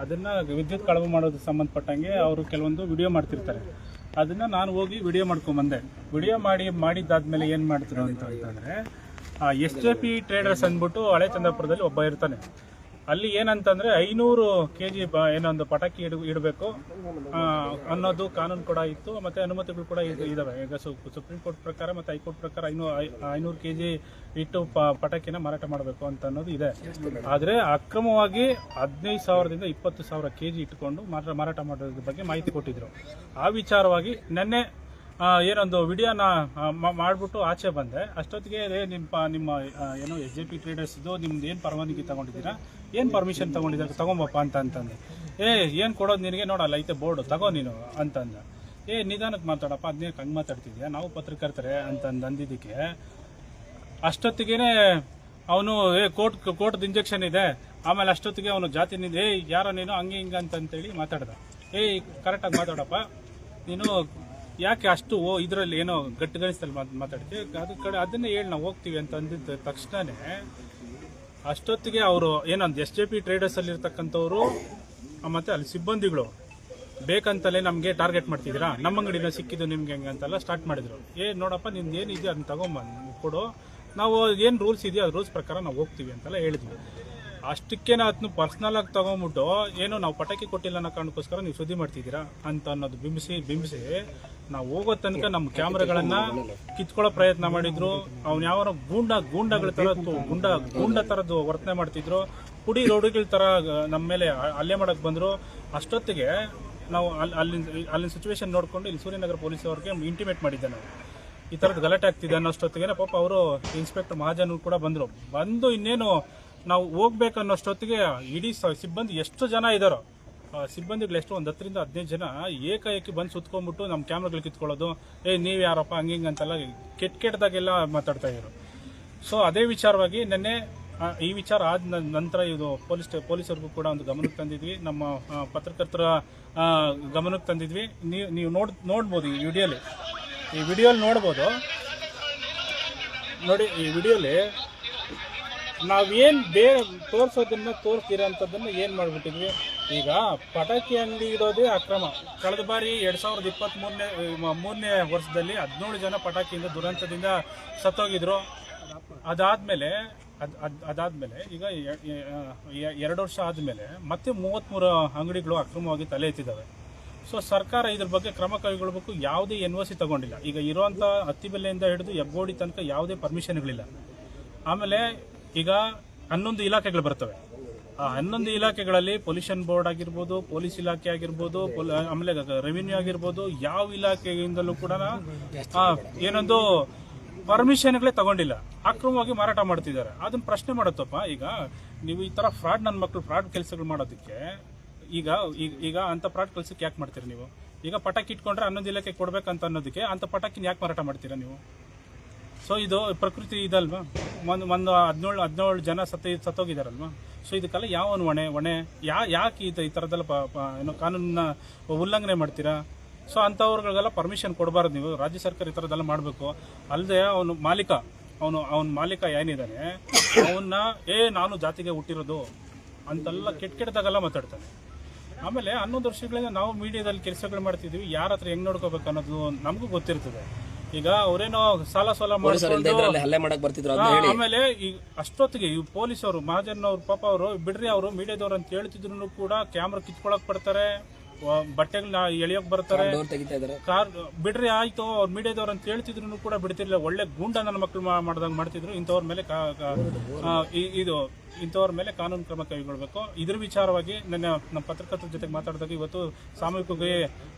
ಅದನ್ನು ವಿದ್ಯುತ್ ಕಳವು ಮಾಡೋದಕ್ಕೆ ಸಂಬಂಧಪಟ್ಟಂಗೆ ಅವರು ಕೆಲವೊಂದು ವಿಡಿಯೋ ಮಾಡ್ತಿರ್ತಾರೆ. ಅದನ್ನು ನಾನು ಹೋಗಿ ವಿಡಿಯೋ ಮಾಡ್ಕೊಂಬಂದೆ. ವಿಡಿಯೋ ಮಾಡಿದ್ದಾದ್ಮೇಲೆ ಏನು ಮಾಡ್ತಿರೋ ಅಂತಂದರೆ SJP ಟ್ರೇಡರ್ಸ್ ಅಂದ್ಬಿಟ್ಟು ಹಳೆ ಚಂದ್ರಪುರದಲ್ಲಿ ಒಬ್ಬ ಇರ್ತಾನೆ. ಅಲ್ಲಿ ಏನಂತಂದರೆ 500 kg ಏನೊಂದು ಪಟಾಕಿ ಇಡಬೇಕು ಅನ್ನೋದು ಕಾನೂನು ಕೂಡ ಇತ್ತು, ಮತ್ತು ಅನುಮತಿಗಳು ಕೂಡ ಇದ್ದಾವೆ. ಈಗ ಸುಪ್ರೀಂ ಕೋರ್ಟ್ ಪ್ರಕಾರ ಮತ್ತು ಹೈಕೋರ್ಟ್ ಪ್ರಕಾರ 500 kg ಇಟ್ಟು ಪಟಾಕಿನ ಮಾರಾಟ ಮಾಡಬೇಕು ಅಂತ ಅನ್ನೋದು ಇದೆ. ಆದರೆ ಅಕ್ರಮವಾಗಿ 15,000ದಿಂದ 20,000 kg ಇಟ್ಕೊಂಡು ಮಾರಾಟ ಮಾಡೋದ್ರ ಬಗ್ಗೆ ಮಾಹಿತಿ ಕೊಟ್ಟಿದ್ರು. ಆ ವಿಚಾರವಾಗಿ ನೆನ್ನೆ ಏನೊಂದು ವಿಡಿಯೋನ ಮಾಡಿಬಿಟ್ಟು ಆಚೆ ಬಂದೆ. ಅಷ್ಟೊತ್ತಿಗೆ ನಿಮ್ಮ ಏನೋ SJP ಟ್ರೇಡರ್ಸ್ದು ನಿಮ್ದು ಏನು ಪರವಾನಗಿ ತಗೊಂಡಿದ್ದೀರಾ, ಏನು ಪರ್ಮಿಷನ್ ತಗೊಂಡಿದ್ದೀರಾ, ತಗೊಂಬಪ್ಪ ಅಂತಂದೆ. ಏನು ಕೊಡೋದು ನಿನಗೆ, ನೋಡಲ್ಲ ಐತೆ ಬೋರ್ಡು, ತಗೋ ನೀನು ಅಂತಂದ. ನಿಧಾನಕ್ಕೆ ಮಾತಾಡಪ್ಪ, ಅದನ್ನೇ ಹಂಗೆ ಮಾತಾಡ್ತಿದ್ಯಾ, ನಾವು ಪತ್ರಕರ್ತರೆ ಅಂದಿದ್ದಕ್ಕೆ ಅಷ್ಟೊತ್ತಿಗೆ ಅವನು ಕೋರ್ಟ್ದು ಇಂಜೆಕ್ಷನ್ ಇದೆ, ಆಮೇಲೆ ಅಷ್ಟೊತ್ತಿಗೆ ಅವನು ಜಾತಿ ಯಾರೋ ನೀನು ಹಂಗೆ ಹಿಂಗೆ ಅಂತೇಳಿ ಮಾತಾಡ್ದ. ಕರೆಕ್ಟಾಗಿ ಮಾತಾಡಪ್ಪ ನೀನು, ಯಾಕೆ ಅಷ್ಟು ಇದರಲ್ಲಿ ಏನೋ ಗಟ್ಟಿಗಣಿಸ್ತಲ್ಲಿ ಮಾತಾಡ್ತೀವಿ, ಅದನ್ನೇ ಹೇಳಿ ನಾವು ಹೋಗ್ತೀವಿ ಅಂತ ಅಂದಿದ್ದ ತಕ್ಷಣನೇ ಅಷ್ಟೊತ್ತಿಗೆ ಅವರು ಏನೊಂದು SJP ಟ್ರೇಡರ್ಸ್ ಅಲ್ಲಿ ಇರ್ತಕ್ಕಂಥವ್ರು ಮತ್ತೆ ಅಲ್ಲಿ ಸಿಬ್ಬಂದಿಗಳು ಬೇಕಂತಲೇ ನಮಗೆ ಟಾರ್ಗೆಟ್ ಮಾಡ್ತಿದ್ದೀರಾ, ನಮ್ಮ ಅಂಗಡಿನ ಸಿಕ್ಕಿದ್ದು ನಿಮ್ಗೆ ಹೆಂಗೆ ಅಂತೆಲ್ಲ ಸ್ಟಾರ್ಟ್ ಮಾಡಿದ್ರು. ನೋಡಪ್ಪ ನಿಮ್ದು ಏನಿದೆಯೋ ಅದನ್ನ ತಗೊಂಬಂದು ಕೊಡು, ನಾವು ಏನು ರೂಲ್ಸ್ ಇದೆಯೋ ಅದು ರೂಲ್ಸ್ ಪ್ರಕಾರ ನಾವು ಹೋಗ್ತೀವಿ ಅಂತೆಲ್ಲ ಹೇಳಿದ್ವಿ. ಅಷ್ಟಕ್ಕೆ ಅದನ್ನು ಪರ್ಸ್ನಲ್ ಆಗಿ ತಗೊಂಡ್ಬಿಟ್ಟು ಏನೋ ನಾವು ಪಟಾಕಿ ಕೊಟ್ಟಿಲ್ಲ ಅನ್ನೋ ಕಾರಣಕ್ಕೋಸ್ಕರ ನೀವು ಸುದ್ದಿ ಮಾಡ್ತಿದ್ದೀರಾ ಅಂತ ಅನ್ನೋದು ಬಿಂಬಿಸಿ ನಾವು ಹೋಗೋ ತನಕ ನಮ್ಮ ಕ್ಯಾಮ್ರಾಗಳನ್ನ ಕಿತ್ಕೊಳ್ಳೋ ಪ್ರಯತ್ನ ಮಾಡಿದ್ರು. ಅವ್ನು ಯಾವ ಗೂಂಡಗಳ ತರ ಗೂಂಡ ತರದ್ದು ವರ್ತನೆ ಮಾಡ್ತಿದ್ರು, ಪುಡಿ ರೋಡಿಗಳ ತರ ನಮ್ಮ ಮೇಲೆ ಹಲ್ಲೆ ಮಾಡಕ್ ಬಂದ್ರು. ಅಷ್ಟೊತ್ತಿಗೆ ನಾವು ಅಲ್ಲಿನ ಸಿಚುವೇಶನ್ ನೋಡ್ಕೊಂಡು ಇಲ್ಲಿ ಸೂರ್ಯನಗರ ಪೊಲೀಸ್ ಅವ್ರಿಗೆ ಇಂಟಿಮೇಟ್ ಮಾಡಿದ್ದೆ. ನಾವು ಈ ತರದ್ದು ಗಲಾಟೆ ಆಗ್ತಿದೆ ಅನ್ನೋಷ್ಟೊತ್ತಿಗೆ ಪಾಪ ಅವರು ಇನ್ಸ್ಪೆಕ್ಟರ್ ಮಹಾಜನ್ ಕೂಡ ಬಂದು ಇನ್ನೇನು ನಾವು ಹೋಗ್ಬೇಕನ್ನೋಷ್ಟೊತ್ತಿಗೆ ಇಡೀ ಸಿಬ್ಬಂದಿ ಎಷ್ಟು ಜನ ಇದ್ದಾರೋ ಸಿಬ್ಬಂದಿಗಳು ಎಷ್ಟು ಒಂದು 10ರಿಂದ 15 ಜನ ಏಕಾಏಕಿ ಬಂದು ಸುತ್ಕೊಂಡ್ಬಿಟ್ಟು ನಮ್ಮ ಕ್ಯಾಮ್ರಾಗಳು ಕಿತ್ಕೊಳ್ಳೋದು, ನೀವು ಯಾರಪ್ಪ ಹಂಗಿಂಗ್ ಅಂತೆಲ್ಲ ಕೆಟ್ಟದಾಗೆಲ್ಲ ಮಾತಾಡ್ತಾ ಇದ್ರು. ಸೊ ಅದೇ ವಿಚಾರವಾಗಿ ನಿನ್ನೆ ಈ ವಿಚಾರ ಆದ ನಂತರ ಇದು ಪೊಲೀಸರಿಗೂ ಕೂಡ ಒಂದು ಗಮನಕ್ಕೆ ತಂದಿದ್ವಿ, ನಮ್ಮ ಪತ್ರಕರ್ತರ ಗಮನಕ್ಕೆ ತಂದಿದ್ವಿ. ನೀವು ನೋಡ್ಬೋದು ಈ ವಿಡಿಯೋಲಿ ನೋಡ್ಬೋದು ನೋಡಿ. ಈ ವಿಡಿಯೋಲಿ ನಾವೇನು ತೋರಿಸೋದನ್ನ ತೋರಿಸ್ತಿರೋಂಥದ್ದನ್ನು ಏನು ಮಾಡಿಬಿಟ್ಟಿದ್ವಿ. ಈಗ ಪಟಾಕಿ ಅಂಗಡಿ ಇರೋದೇ ಅಕ್ರಮ. ಕಳೆದ ಬಾರಿ 2023ನೇ ವರ್ಷದಲ್ಲಿ 17 ಜನ ಪಟಾಕಿಯಿಂದ ದುರಂತದಿಂದ ಸತ್ತೋಗಿದ್ರು. ಅದಾದ್ಮೇಲೆ ಈಗ 2 ವರ್ಷ ಆದಮೇಲೆ ಮತ್ತೆ 33 ಅಂಗಡಿಗಳು ಅಕ್ರಮವಾಗಿ ತಲೆ ಎತ್ತಿದ್ದಾವೆ. ಸೊ ಸರ್ಕಾರ ಇದ್ರ ಬಗ್ಗೆ ಕ್ರಮ ಕೈಗೊಳ್ಳಬೇಕು. ಯಾವುದೇ NOC ತಗೊಂಡಿಲ್ಲ. ಈಗ ಇರುವಂಥ ಅತ್ತಿಬೆಲೆಯಿಂದ ಹಿಡಿದು ಹೆಬ್ಗೋಡಿ ತನಕ ಯಾವುದೇ ಪರ್ಮಿಷನ್ಗಳಿಲ್ಲ. ಆಮೇಲೆ ಈಗ 11 ಇಲಾಖೆಗಳು ಬರ್ತವೆ. ಆ 11 ಇಲಾಖೆಗಳಲ್ಲಿ ಪೊಲ್ಯೂಷನ್ ಬೋರ್ಡ್ ಆಗಿರ್ಬೋದು, ಪೊಲೀಸ್ ಇಲಾಖೆ ಆಗಿರ್ಬೋದು, ಆಮೇಲೆ ರೆವಿನ್ಯೂ ಆಗಿರ್ಬೋದು, ಯಾವ ಇಲಾಖೆಯಿಂದಲೂ ಕೂಡ ಏನೊಂದು ಪರ್ಮಿಷನ್ಗಳೇ ತಗೊಂಡಿಲ್ಲ. ಅಕ್ರಮವಾಗಿ ಮಾರಾಟ ಮಾಡ್ತಿದ್ದಾರೆ. ಅದನ್ನ ಪ್ರಶ್ನೆ ಮಾಡುತ್ತಪ್ಪ. ಈಗ ನೀವು ಈ ತರ ನನ್ನ ಮಕ್ಕಳು ಫ್ರಾಡ್ ಕೆಲಸಗಳು ಮಾಡೋದಕ್ಕೆ ಈಗ ಅಂತ ಫ್ರಾಡ್ ಕೆಲಸಕ್ಕೆ ಯಾಕೆ ಮಾಡ್ತೀರಾ ನೀವು? ಈಗ ಪಟಾಕಿ ಇಟ್ಕೊಂಡ್ರೆ 11 ಇಲಾಖೆ ಕೊಡ್ಬೇಕಂತ ಅನ್ನೋದಕ್ಕೆ ಅಂತ ಪಟಾಕಿನ ಯಾಕೆ ಮಾರಾಟ ಮಾಡ್ತೀರಾ ನೀವು? ಸೊ ಇದು ಪ್ರಕೃತಿ ಇದಲ್ವಾ? ಒಂದು 17 ಜನ ಸತ್ತೋಗಿದಾರಲ್ವಾ? ಸೊ ಇದಕ್ಕೆಲ್ಲ ಯಾವ ಹೊಣೆ ಯಾಕೆ ಈ ಥರದ್ದೆಲ್ಲ ಏನೋ ಕಾನೂನನ್ನ ಉಲ್ಲಂಘನೆ ಮಾಡ್ತೀರಾ? ಸೊ ಅಂಥವ್ರಿಗೆಲ್ಲ ಪರ್ಮಿಷನ್ ಕೊಡಬಾರ್ದು ನೀವು. ರಾಜ್ಯ ಸರ್ಕಾರ ಈ ಥರದ್ದೆಲ್ಲ ಮಾಡಬೇಕು. ಅಲ್ಲದೆ ಅವನ ಮಾಲೀಕ ಏನಿದ್ದಾನೆ ಅವನ್ನ ನಾನು ಜಾತಿಗೆ ಹುಟ್ಟಿರೋದು ಅಂತೆಲ್ಲ ಕೆಟ್ಟದಾಗೆಲ್ಲ ಮಾತಾಡ್ತಾನೆ. ಆಮೇಲೆ 11 ವರ್ಷಗಳಿಂದ ನಾವು ಮೀಡಿಯಾದಲ್ಲಿ ಕೆಲಸಗಳು ಮಾಡ್ತಿದ್ದೀವಿ. ಯಾರ ಹತ್ರ ಹೆಂಗ್ ನೋಡ್ಕೋಬೇಕು ಅನ್ನೋದು ನಮಗೂ ಗೊತ್ತಿರ್ತದೆ. ಈಗ ಅವರೇನೋ ಸಾಲ ಮಾಡ್ಕೊಂಡು ಆಮೇಲೆ ಈಗ ಅಷ್ಟೊತ್ತಿಗೆ ಈ ಪೊಲೀಸವರು ಮಹಾಜನ್ ಅವ್ರು ಪಾಪ ಅವರು ಬಿಡ್ರಿ, ಅವರು ಮೀಡಿಯಾದವ್ರು ಅಂತ ಹೇಳ್ತಿದ್ರು ಕೂಡ ಕ್ಯಾಮ್ರಾ ಕಿತ್ಕೊಳಕ್ ಬರ್ತಾರೆ, ಬಟ್ಟೆಗಳನ್ನ ಎಳಿಯೋಕ್ ಬರ್ತಾರೆ, ಕಾರ್ ಬಿಡ್ರಿ ಆಯ್ತು ಅವ್ರು ಮೀಡಿಯಾದವ್ರು ಅಂತ ಹೇಳ್ತಿದ್ರು ಕೂಡ ಬಿಡ್ತಿರ್ಲಿಲ್ಲ. ಒಳ್ಳೆ ಗೂಂಡ ನನ್ನ ಮಕ್ಕಳು ಮಾಡ್ದಂಗೆ ಮಾಡ್ತಿದ್ರು. ಇಂಥವ್ರ ಮೇಲೆ ಕಾನೂನು ಕ್ರಮ ಕೈಗೊಳ್ಳಬೇಕು. ಇದ್ರ ವಿಚಾರವಾಗಿ ನಮ್ಮ ಪತ್ರಕರ್ತರ ಜೊತೆಗೆ ಮಾತಾಡಿದಾಗ ಇವತ್ತು ಸಾಮೂಹಿಕವಾಗಿ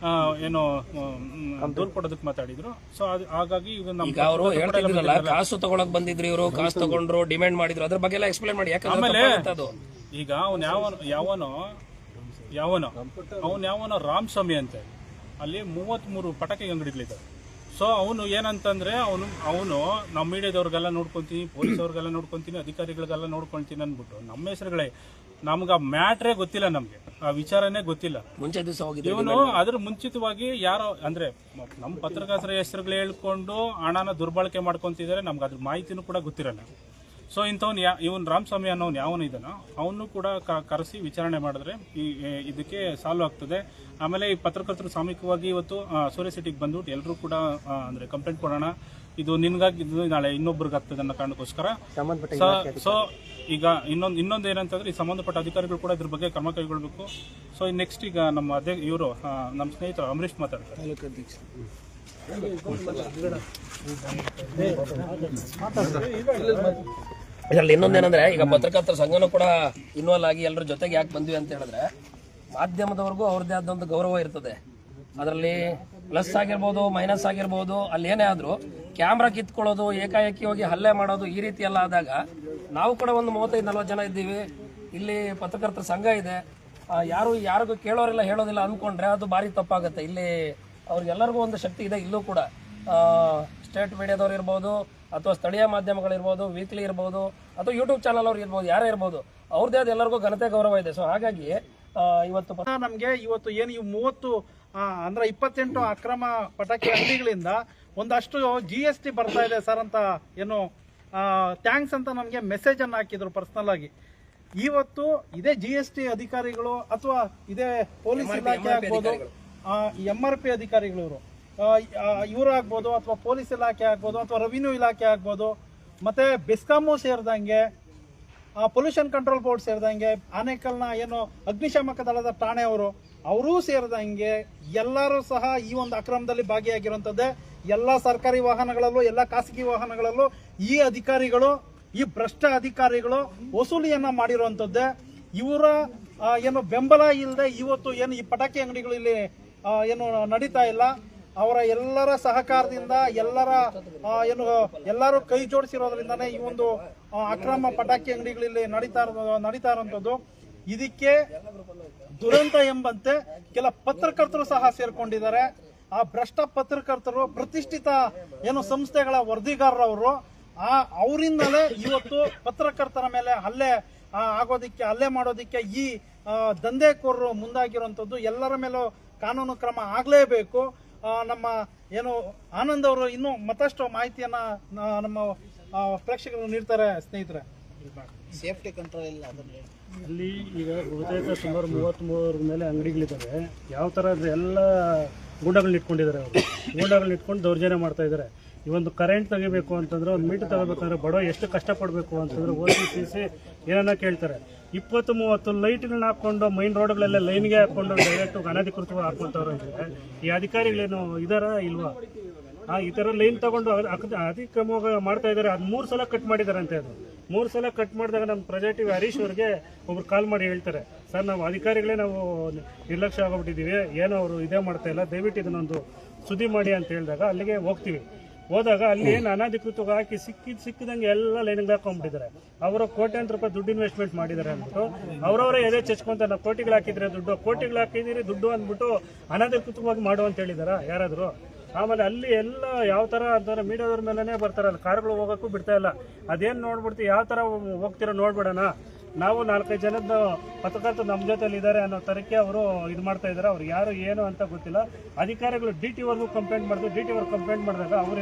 ಏನೋ ದೂರು ಕೊಡೋದಕ್ಕೆ ಮಾತಾಡಿದ್ರು. ಸೊ ಹಾಗಾಗಿ ಕಾಸು ತಗೊಳಕ್ ಬಂದಿದ್ರು, ಇವರು ಕಾಸು ತಗೊಂಡ್ರು, ಡಿಮ್ಯಾಂಡ್ ಮಾಡಿದ್ರು, ಅದ್ರ ಬಗ್ಗೆ ಎಲ್ಲ ಎಕ್ಸ್ಪ್ಲೇನ್ ಮಾಡಿ. ಆಮೇಲೆ ಈಗ ಯಾವನೋ ರಾಮಸ್ವಾಮಿ ಅಂತ ಅಲ್ಲಿ 33 ಪಟಾಕಿ ಅಂಗಡಿಗಳಿದ್ದಾವೆ. ಸೊ ಅವನು ಏನಂತಂದ್ರೆ ಅವನು ನಮ್ಮ ಮೀಡಿಯಾದವ್ರಿಗೆಲ್ಲ ನೋಡ್ಕೊಂತೀನಿ, ಪೊಲೀಸವ್ರಿಗೆಲ್ಲ ನೋಡ್ಕೊಂತೀನಿ, ಅಧಿಕಾರಿಗಳಿಗೆಲ್ಲ ನೋಡ್ಕೊಳ್ತೀನಿ ಅಂದ್ಬಿಟ್ಟು ನಮ್ಮ ಹೆಸರುಗಳೇ ನಮ್ಗೆ ಮ್ಯಾಟ್ರೇ ಗೊತ್ತಿಲ್ಲ, ನಮ್ಗೆ ಆ ವಿಚಾರನೇ ಗೊತ್ತಿಲ್ಲ. ಇವನು ಅದ್ರ ಮುಂಚಿತವಾಗಿ ಯಾರೋ ಅಂದ್ರೆ ನಮ್ಮ ಪತ್ರಕರ್ತರ ಹೆಸರುಗಳು ಹೇಳ್ಕೊಂಡು ಹಣನ ದುರ್ಬಳಕೆ ಮಾಡ್ಕೊಂತಿದ್ದಾರೆ. ನಮ್ಗೆ ಅದ್ರ ಮಾಹಿತಿನೂ ಕೂಡ ಗೊತ್ತಿರಲ್ಲ. ಸೊ ಇಂಥವ್ನು ಇವನು ರಾಮಸ್ವಾಮಿ ಅನ್ನೋನು ಯಾವನು ಇದನ್ನು ಅವನು ಕೂಡ ಕರೆಸಿ ವಿಚಾರಣೆ ಮಾಡಿದ್ರೆ ಇದಕ್ಕೆ ಸಾಲ್ವ್ ಆಗ್ತದೆ. ಆಮೇಲೆ ಈ ಪತ್ರಕರ್ತರು ಸಾಮೂಹಿಕವಾಗಿ ಇವತ್ತು ಸೂರ್ಯ ಸಿಟಿಗೆ ಬಂದ್ಬಿಟ್ಟು ಎಲ್ಲರೂ ಕೂಡ ಅಂದರೆ ಕಂಪ್ಲೇಂಟ್ ಕೊಡೋಣ, ಇದು ನಿನ್ಗಾಗಿದ್ದು ನಾಳೆ ಇನ್ನೊಬ್ರಿಗೆ ಆಗ್ತದೆ ಅನ್ನೋ ಕಾರಣಕ್ಕೋಸ್ಕರ. ಸೊ ಈಗ ಇನ್ನೊಂದು ಏನಂತಂದ್ರೆ ಈ ಸಂಬಂಧಪಟ್ಟ ಅಧಿಕಾರಿಗಳು ಕೂಡ ಇದ್ರ ಬಗ್ಗೆ ಕ್ರಮ ಕೈಗೊಳ್ಳಬೇಕು. ಸೊ ನೆಕ್ಸ್ಟ್ ಈಗ ನಮ್ಮ ಇವರು ನಮ್ಮ ಸ್ನೇಹಿತರು ಅಂಬರೀಶ್ ಮಾತಾಡ್ತಾರೆ. ಇದರಲ್ಲಿ ಇನ್ನೊಂದೇನಂದ್ರೆ ಈಗ ಪತ್ರಕರ್ತರ ಸಂಘನೂ ಕೂಡ ಇನ್ವಾಲ್ವ್ ಆಗಿ ಎಲ್ಲರ ಜೊತೆಗೆ ಯಾಕೆ ಬಂದ್ವಿ ಅಂತ ಹೇಳಿದ್ರೆ ಮಾಧ್ಯಮದವರೆಗೂ ಅವ್ರದ್ದೇ ಆದಂಥ ಗೌರವ ಇರ್ತದೆ. ಅದರಲ್ಲಿ ಪ್ಲಸ್ ಆಗಿರ್ಬೋದು ಮೈನಸ್ ಆಗಿರ್ಬೋದು, ಅಲ್ಲಿ ಏನೇ ಆದರೂ ಕ್ಯಾಮ್ರಾ ಕಿತ್ಕೊಳ್ಳೋದು, ಏಕಾಏಕಿ ಹೋಗಿ ಹಲ್ಲೆ ಮಾಡೋದು, ಈ ರೀತಿ ಎಲ್ಲ ಆದಾಗ ನಾವು ಕೂಡ ಒಂದು 35-40 ಜನ ಇದ್ದೀವಿ. ಇಲ್ಲಿ ಪತ್ರಕರ್ತರ ಸಂಘ ಇದೆ, ಯಾರಿಗೂ ಕೇಳೋರಿಲ್ಲ ಹೇಳೋದಿಲ್ಲ ಅಂದ್ಕೊಂಡ್ರೆ ಅದು ಭಾರಿ ತಪ್ಪಾಗುತ್ತೆ. ಇಲ್ಲಿ ಅವ್ರಿಗೆಲ್ಲರಿಗೂ ಒಂದು ಶಕ್ತಿ ಇದೆ. ಇಲ್ಲೂ ಕೂಡ ಸ್ಟೇಟ್ ಮೀಡಿಯಾದವ್ರು ಇರ್ಬೋದು, ಅಥವಾ ಸ್ಥಳೀಯ ಮಾಧ್ಯಮಗಳಿರ್ಬೋದು, ವೀಕ್ಲಿ ಇರ್ಬೋದು, ಅಥವಾ ಯೂಟ್ಯೂಬ್ ಚಾನಲ್ ಅವ್ರು ಇರ್ಬೋದು, ಯಾರೇ ಇರ್ಬೋದು, ಅವ್ರದ್ದೇ ಅದು ಎಲ್ಲರಿಗೂ ಘನತೆ ಗೌರವ ಇದೆ. ಸೊ ಹಾಗಾಗಿ ಇವತ್ತು ನಮಗೆ ಇವತ್ತು ಏನು ಇವು 30 ಅಂದ್ರೆ 28 ಅಕ್ರಮ ಪಟಾಕಿ ಅಂಗಡಿಗಳಿಂದ ಒಂದಷ್ಟು GST ಬರ್ತಾ ಇದೆ ಸರ್ ಅಂತ ಏನು ಥ್ಯಾಂಕ್ಸ್ ಅಂತ ನಮಗೆ ಮೆಸೇಜ್ ಅನ್ನು ಹಾಕಿದ್ರು ಪರ್ಸನಲ್ ಆಗಿ. ಇವತ್ತು ಇದೇ GST ಅಧಿಕಾರಿಗಳು ಅಥವಾ ಇದೇ ಪೊಲೀಸ್ ಇಲಾಖೆ ಆಗ್ಬೋದು, MRP ಅಧಿಕಾರಿಗಳು ಇವರು ಆಗ್ಬೋದು, ಅಥವಾ ಪೊಲೀಸ್ ಇಲಾಖೆ ಆಗ್ಬೋದು, ಅಥವಾ ರೆವಿನ್ಯೂ ಇಲಾಖೆ ಆಗ್ಬೋದು, ಮತ್ತೆ ಬೆಸ್ಕಾಮು ಸೇರಿದಂಗೆ, ಪೊಲ್ಯೂಷನ್ ಕಂಟ್ರೋಲ್ ಬೋರ್ಡ್ ಸೇರಿದಂಗೆ, ಆನೇಕಲ್ನ ಏನು ಅಗ್ನಿಶಾಮಕ ದಳದ ಠಾಣೆಯವರು ಅವರೂ ಸೇರಿದಂಗೆ ಎಲ್ಲರೂ ಸಹ ಈ ಒಂದು ಅಕ್ರಮದಲ್ಲಿ ಭಾಗಿಯಾಗಿರುವಂಥದ್ದೇ. ಎಲ್ಲ ಸರ್ಕಾರಿ ವಾಹನಗಳಲ್ಲೂ ಎಲ್ಲ ಖಾಸಗಿ ವಾಹನಗಳಲ್ಲೂ ಈ ಅಧಿಕಾರಿಗಳು, ಈ ಭ್ರಷ್ಟ ಅಧಿಕಾರಿಗಳು ವಸೂಲಿಯನ್ನ ಮಾಡಿರುವಂಥದ್ದೇ. ಇವರ ಏನು ಬೆಂಬಲ ಇಲ್ಲದೆ ಇವತ್ತು ಏನು ಈ ಪಟಾಕಿ ಅಂಗಡಿಗಳು ಇಲ್ಲಿ ಏನು ನಡೀತಾ ಇಲ್ಲ. ಅವರ ಎಲ್ಲರ ಸಹಕಾರದಿಂದ ಎಲ್ಲರೂ ಕೈ ಜೋಡಿಸಿರೋದ್ರಿಂದಾನೇ ಈ ಒಂದು ಅಕ್ರಮ ಪಟಾಕಿ ಅಂಗಡಿಗಳಲ್ಲಿ ನಡೀತಾ ಇರುವಂತದ್ದು. ಇದಕ್ಕೆ ದುರಂತ ಎಂಬಂತೆ ಕೆಲ ಪತ್ರಕರ್ತರು ಸಹ ಸೇರ್ಕೊಂಡಿದ್ದಾರೆ. ಆ ಭ್ರಷ್ಟ ಪತ್ರಕರ್ತರು ಪ್ರತಿಷ್ಠಿತ ಏನು ಸಂಸ್ಥೆಗಳ ವರದಿಗಾರರವರು, ಅವರಿಂದಲೇ ಇವತ್ತು ಪತ್ರಕರ್ತರ ಮೇಲೆ ಹಲ್ಲೆ ಮಾಡೋದಿಕ್ಕೆ ಈ ದಂಧೆಕೋರರು ಮುಂದಾಗಿರುವಂತದ್ದು. ಎಲ್ಲರ ಮೇಲೂ ಕಾನೂನು ಕ್ರಮ ಆಗಲೇಬೇಕು. ನಮ್ಮ ಏನು ಆನಂದ್ ಅವರು ಇನ್ನೂ ಮತ್ತಷ್ಟು ಮಾಹಿತಿಯನ್ನ ನಮ್ಮ ಪ್ರೇಕ್ಷಕರು ನೀಡ್ತಾರೆ. ಸ್ನೇಹಿತರೆ, ಸೇಫ್ಟಿ ಕಂಟ್ರೋಲ್ ಇಲ್ಲ ಅಲ್ಲಿ ಈಗ ಬಹುತೇಕ ಸುಮಾರು 33 ಮೇಲೆ ಅಂಗಡಿಗಳಿದ್ದಾವೆ. ಯಾವ ಥರ ಅಂದರೆ ಎಲ್ಲ ಗೂಂಡಗಳನ್ನ ಇಟ್ಕೊಂಡಿದ್ದಾರೆ. ಅವರು ಗೂಂಡಗಳನ್ನ ಇಟ್ಕೊಂಡು ದೌರ್ಜನ್ಯ ಮಾಡ್ತಾ ಇದ್ದಾರೆ. ಈ ಒಂದು ಕರೆಂಟ್ ತೆಗಿಬೇಕು ಅಂತಂದ್ರೆ, ಒಂದು ಮೀಟರ್ ತಗೋಬೇಕಂದ್ರೆ ಬಡವ ಎಷ್ಟು ಕಷ್ಟಪಡಬೇಕು ಅಂತಂದ್ರೆ OCC ಏನನ್ನ ಕೇಳ್ತಾರೆ. 20-30 ಲೈಟ್ಗಳನ್ನ ಹಾಕ್ಕೊಂಡು ಮೈನ್ ರೋಡ್ಗಳೆಲ್ಲ ಲೈನ್ಗೆ ಹಾಕ್ಕೊಂಡು ಡೈರೆಕ್ಟ್ ಅನಧಿಕೃತವಾಗಿ ಹಾಕ್ಕೊಳ್ತಾವ್ರೆ ಅಂದರೆ ಈ ಅಧಿಕಾರಿಗಳೇನು ಇದಾರ ಇಲ್ವಾ? ಈ ಥರ ಲೈನ್ ತಗೊಂಡು ಅತಿಕ್ರಮವಾಗಿ ಮಾಡ್ತಾ ಇದ್ದಾರೆ. ಅದು 3 ಸಲ ಕಟ್ ಮಾಡಿದ್ದಾರೆ ಅಂತ. ಅದು 3 ಸಲ ಕಟ್ ಮಾಡಿದಾಗ ನಮ್ಮ ಪ್ರಜಾಟಿವಿ ಹರೀಶ್ ಅವ್ರಿಗೆ ಒಬ್ರು ಕಾಲ್ ಮಾಡಿ ಹೇಳ್ತಾರೆ, ಸರ್ ನಾವು ಅಧಿಕಾರಿಗಳೇ ನಾವು ನಿರ್ಲಕ್ಷ್ಯ ಆಗೋಗ್ಬಿಟ್ಟಿದ್ದೀವಿ, ಏನೋ ಅವರು ಇದೇ ಮಾಡ್ತಾ ಇಲ್ಲ, ದಯವಿಟ್ಟು ಇದನ್ನೊಂದು ಸುದ್ದಿ ಮಾಡಿ ಅಂತ ಹೇಳಿದಾಗ ಅಲ್ಲಿಗೆ ಹೋದಾಗ ಅಲ್ಲಿ ಏನು ಅನಧಿಕೃತವಾಗಿ ಹಾಕಿ ಸಿಕ್ಕಿದಂಗೆ ಎಲ್ಲ ಲೈನಿಗೆ ಹಾಕೊಂಡ್ಬಿಟ್ಟಿದ್ದಾರೆ. ಅವರು ಕೋಟ್ಯಾಂತರ ರೂಪಾಯಿ ದುಡ್ಡು ಇನ್ವೆಸ್ಟ್ಮೆಂಟ್ ಮಾಡಿದ್ದಾರೆ ಅಂದ್ಬಿಟ್ಟು ಅವರವರೇ ಎದೆ ಚಚ್ಕೊಂತ ನಾವು ಕೋಟಿಗಳು ಹಾಕಿದ್ರೆ ಕೋಟಿಗಳು ಹಾಕಿದ್ದೀರಿ ದುಡ್ಡು ಅಂದ್ಬಿಟ್ಟು ಅನಧಿಕೃತವಾಗಿ ಮಾಡು ಅಂತ ಹೇಳಿದಾರ ಯಾರಾದರೂ? ಆಮೇಲೆ ಅಲ್ಲಿ ಎಲ್ಲ ಯಾವ ಥರ ಅಂತಾರೆ, ಮೀಡಿಯಾದವ್ರ ಮೇಲೇ ಬರ್ತಾರಲ್ಲ, ಕಾರ್ಗಳು ಹೋಗೋಕ್ಕೂ ಬಿಡ್ತಾ ಇಲ್ಲ. ಅದೇನು ನೋಡ್ಬಿಡ್ತೀವಿ, ಯಾವ ಥರ ಹೋಗ್ತಿರೋ ನೋಡ್ಬಿಡೋಣ. ನಾವು 4-5 ಜನದ ಪತ್ರಕರ್ತರು ನಮ್ಮ ಜೊತೆಲಿ ಇದ್ದಾರೆ ಅನ್ನೋ ತರಕ್ಕೆ ಅವರು ಇದು ಮಾಡ್ತಾ ಇದ್ದಾರೆ. ಅವ್ರು ಯಾರು ಏನು ಅಂತ ಗೊತ್ತಿಲ್ಲ. ಅಧಿಕಾರಿಗಳು DT-ವರ್ಗೂ ಕಂಪ್ಲೇಂಟ್ ಮಾಡಿದ್ರು. DT-ವರ್ಗೂ ಕಂಪ್ಲೇಂಟ್ ಮಾಡಿದಾಗ ಅವ್ರು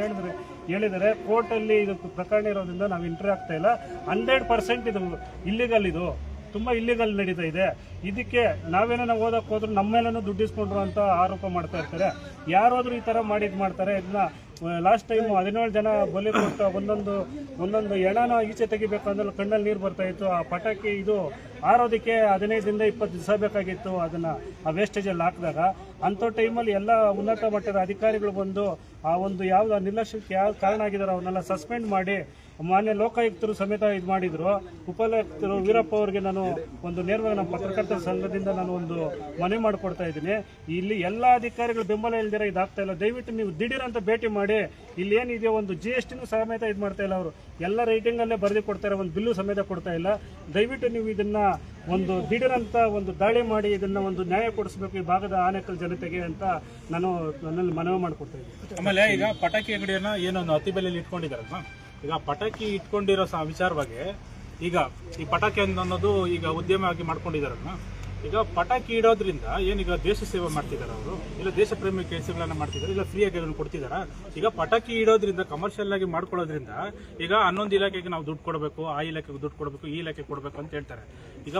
ಹೇಳಿದ್ದಾರೆ ಕೋರ್ಟಲ್ಲಿ ಇದು ಪ್ರಕರಣ ಇರೋದ್ರಿಂದ ನಾವು ಎಂಟ್ರಿ ಆಗ್ತಾ ಇಲ್ಲ, 100% ಇದು ಇಲ್ಲಿಗಲ್, ಇದು ತುಂಬ ಇಲ್ಲಿಗಲ್ ನಡೀತಾ ಇದೆ. ಇದಕ್ಕೆ ನಾವೇನೋ ಓದಕ್ಕೆ ಹೋದ್ರು ನಮ್ಮ ಮೇಲೇನೂ ದುಡ್ಡು ಇಸ್ಕೊಂಡ್ರು ಅಂತ ಆರೋಪ ಮಾಡ್ತಾ ಇರ್ತಾರೆ. ಯಾರಾದರೂ ಈ ಥರ ಮಾಡ್ತಾರೆ. ಇದನ್ನ ಲಾಸ್ಟ್ ಟೈಮ್ 17 ಜನ ಬಲಿ ಕೊಟ್ಟು ಒಂದೊಂದು ಎಣನ ಈಚೆ ತೆಗಿಬೇಕಂದ್ರೆ ಕಣ್ಣಲ್ಲಿ ನೀರು ಬರ್ತಾ ಇತ್ತು. ಆ ಪಟಾಕಿ ಇದು ಆರೋದಕ್ಕೆ 15-20 ದಿವಸ ಬೇಕಾಗಿತ್ತು. ಅದನ್ನು ಆ ವೇಸ್ಟೇಜಲ್ಲಿ ಹಾಕಿದಾಗ ಅಂಥ ಟೈಮಲ್ಲಿ ಎಲ್ಲ ಉನ್ನತ ಮಟ್ಟದ ಅಧಿಕಾರಿಗಳು ಬಂದು ಆ ಒಂದು ಯಾವ್ದು ನಿರ್ಲಕ್ಷ್ಯಕ್ಕೆ ಯಾವ್ದು ಕಾರಣ ಆಗಿದಾರೋ ಅವನ್ನೆಲ್ಲ ಸಸ್ಪೆಂಡ್ ಮಾಡಿ ಮಾನ್ಯ ಲೋಕಾಯುಕ್ತರು ಸಮೇತ ಇದು ಮಾಡಿದ್ರು. ಉಪಾಯುಕ್ತರು ವೀರಪ್ಪ ಅವರಿಗೆ ನಾನು ಒಂದು ನೇರವಾಗಿ ನಮ್ಮ ಪತ್ರಕರ್ತರ ಸಂಘದಿಂದ ನಾನು ಒಂದು ಮನವಿ ಮಾಡಿಕೊಡ್ತಾ ಇದ್ದೀನಿ. ಇಲ್ಲಿ ಎಲ್ಲ ಅಧಿಕಾರಿಗಳು ಬೆಂಬಲ ಇಲ್ದಿರ ಇದಾಗ್ತಾ ಇಲ್ಲ. ದಯವಿಟ್ಟು ನೀವು ದಿಢೀರಂತ ಭೇಟಿ ಮಾಡಿ. ಇಲ್ಲಿ ಏನಿದೆಯೋ ಒಂದು GSTನೂ ಸಮೇತ ಇದು ಮಾಡ್ತಾ ಇಲ್ಲ. ಅವರು ಎಲ್ಲ ರೈಟಿಂಗಲ್ಲೇ ಬರೆದು ಕೊಡ್ತಾರೆ, ಒಂದು ಬಿಲ್ಲು ಸಮೇತ ಕೊಡ್ತಾ ಇಲ್ಲ. ದಯವಿಟ್ಟು ನೀವು ಇದನ್ನ ಒಂದು ದಿಢೀರಂತ ಒಂದು ದಾಳಿ ಮಾಡಿ ಇದನ್ನ ಒಂದು ನ್ಯಾಯ ಕೊಡಿಸ್ಬೇಕು ಈ ಭಾಗದ ಆನೇಕಲ್ ಜನತೆಗೆ ಅಂತ ನಾನು ನನ್ನಲ್ಲಿ ಮನವಿ ಮಾಡಿಕೊಡ್ತಾ ಇದ್ದೀನಿ. ಆಮೇಲೆ ಈಗ ಪಟಾಕಿ ಅಂಗಡಿಯನ್ನ ಏನೊಂದು ಅತಿ ಬೆಲೆಯಲ್ಲಿ ಇಟ್ಕೊಂಡಿದಾರಲ್ವಾ, ಈಗ ಪಟಾಕಿ ಇಟ್ಕೊಂಡಿರೋ ವಿಚಾರವಾಗಿ ಈಗ ಈ ಪಟಾಕಿ ಅನ್ನೋದು ಈಗ ಉದ್ಯಮ ಆಗಿ ಮಾಡ್ಕೊಂಡಿದಾರಲ್ವ, ಈಗ ಪಟಾಕಿ ಇಡೋದ್ರಿಂದ ಏನೀಗ ದೇಶ ಸೇವೆ ಮಾಡ್ತಿದ್ದಾರೆ ಅವರು, ಇಲ್ಲ ದೇಶ ಪ್ರೇಮಿ ಕೆಲಸಗಳನ್ನ ಮಾಡ್ತಿದ್ದಾರೆ, ಇಲ್ಲ ಫ್ರೀಯಾಗಿ ಅದನ್ನು ಕೊಡ್ತಿದಾರ? ಈಗ ಪಟಾಕಿ ಇಡೋದ್ರಿಂದ ಕಮರ್ಷಿಯಲ್ ಆಗಿ ಮಾಡ್ಕೊಳ್ಳೋದ್ರಿಂದ ಈಗ 11 ಇಲಾಖೆಗೆ ನಾವು ದುಡ್ಡು ಕೊಡಬೇಕು, ಆ ಇಲಾಖೆಗೆ ದುಡ್ಡು ಕೊಡಬೇಕು, ಈ ಇಲಾಖೆಗೆ ಕೊಡಬೇಕು ಅಂತ ಹೇಳ್ತಾರೆ. ಈಗ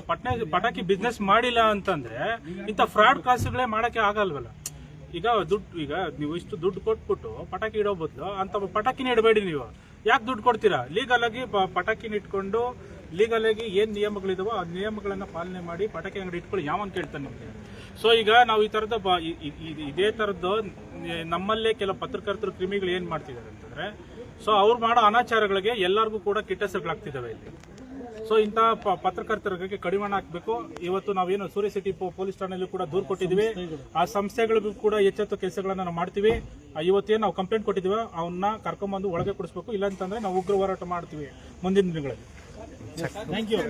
ಪಟಾಕಿ ಬಿಸ್ನೆಸ್ ಮಾಡಿಲ್ಲ ಅಂತಂದ್ರೆ ಇಂಥ ಫ್ರಾಡ್ ಕಾಸುಗಳೇ ಮಾಡಕ್ಕೆ ಆಗಲ್ವಲ್ಲ. ಈಗ ನೀವು ಇಷ್ಟು ದುಡ್ಡು ಕೊಟ್ಬಿಟ್ಟು ಪಟಾಕಿ ಇಡೋ ಬದಲು ಅಂತ ಪಟಾಕಿನೇ ಇಡಬೇಡಿ. ನೀವು ಯಾಕೆ ದುಡ್ಡು ಕೊಡ್ತೀರಾ? ಲೀಗಲ್ ಆಗಿ ಪಟಾಕಿನ ಇಟ್ಕೊಂಡು ಲೀಗಲ್ ಆಗಿ ಏನ್ ನಿಯಮಗಳಿದಾವೋ ಆ ನಿಯಮಗಳನ್ನ ಪಾಲನೆ ಮಾಡಿ ಪಟಾಕಿ ಅಂಗಡಿ ಇಟ್ಕೊಳ್ಳಿ. ಯಾವನ್ ಕೇಳ್ತಾನೆ ನಿಮಗೆ? ಸೊ ಈಗ ನಾವು ಈ ತರದ ಇದೇ ತರದ್ದು ನಮ್ಮಲ್ಲೇ ಕೆಲವು ಪತ್ರಕರ್ತರು ಕ್ರಿಮಿಗಳು ಏನ್ ಮಾಡ್ತಿದ್ದಾರೆ ಅಂತಂದ್ರೆ, ಸೊ ಅವ್ರು ಮಾಡೋ ಅನಾಚಾರಗಳಿಗೆ ಎಲ್ಲರಿಗೂ ಕೂಡ ಕೆಟ್ಟ ಹೆಸರುಗಳಾಗ್ತಿದಾವೆ ಇಲ್ಲಿ. ಸೊ ಇಂಥ ಪತ್ರಕರ್ತರಿಗೆ ಕಡಿವಾಣ ಹಾಕಬೇಕು. ಇವತ್ತು ನಾವೇನು ಸೂರ್ಯ ಸಿಟಿ ಪೊಲೀಸ್ ಠಾಣೆಯಲ್ಲಿ ಕೂಡ ದೂರು ಕೊಟ್ಟಿದ್ದೀವಿ. ಆ ಸಂಸ್ಥೆಗಳಿಗೂ ಕೂಡ ಎಚ್ಚೆತ್ತು ಕೆಲಸಗಳನ್ನ ನಾವು ಮಾಡ್ತೀವಿ. ಇವತ್ತೇನು ನಾವು ಕಂಪ್ಲೇಂಟ್ ಕೊಟ್ಟಿದ್ದೀವಿ ಅವನ್ನ ಕರ್ಕೊಂಡ್ಬಂದು ಒಳಗೆ ಕೊಡಿಸ್ಬೇಕು. ಇಲ್ಲ ಅಂತಂದ್ರೆ ನಾವು ಉಗ್ರ ಹೋರಾಟ ಮಾಡ್ತೀವಿ ಮುಂದಿನ ದಿನಗಳಲ್ಲಿ. Thank you.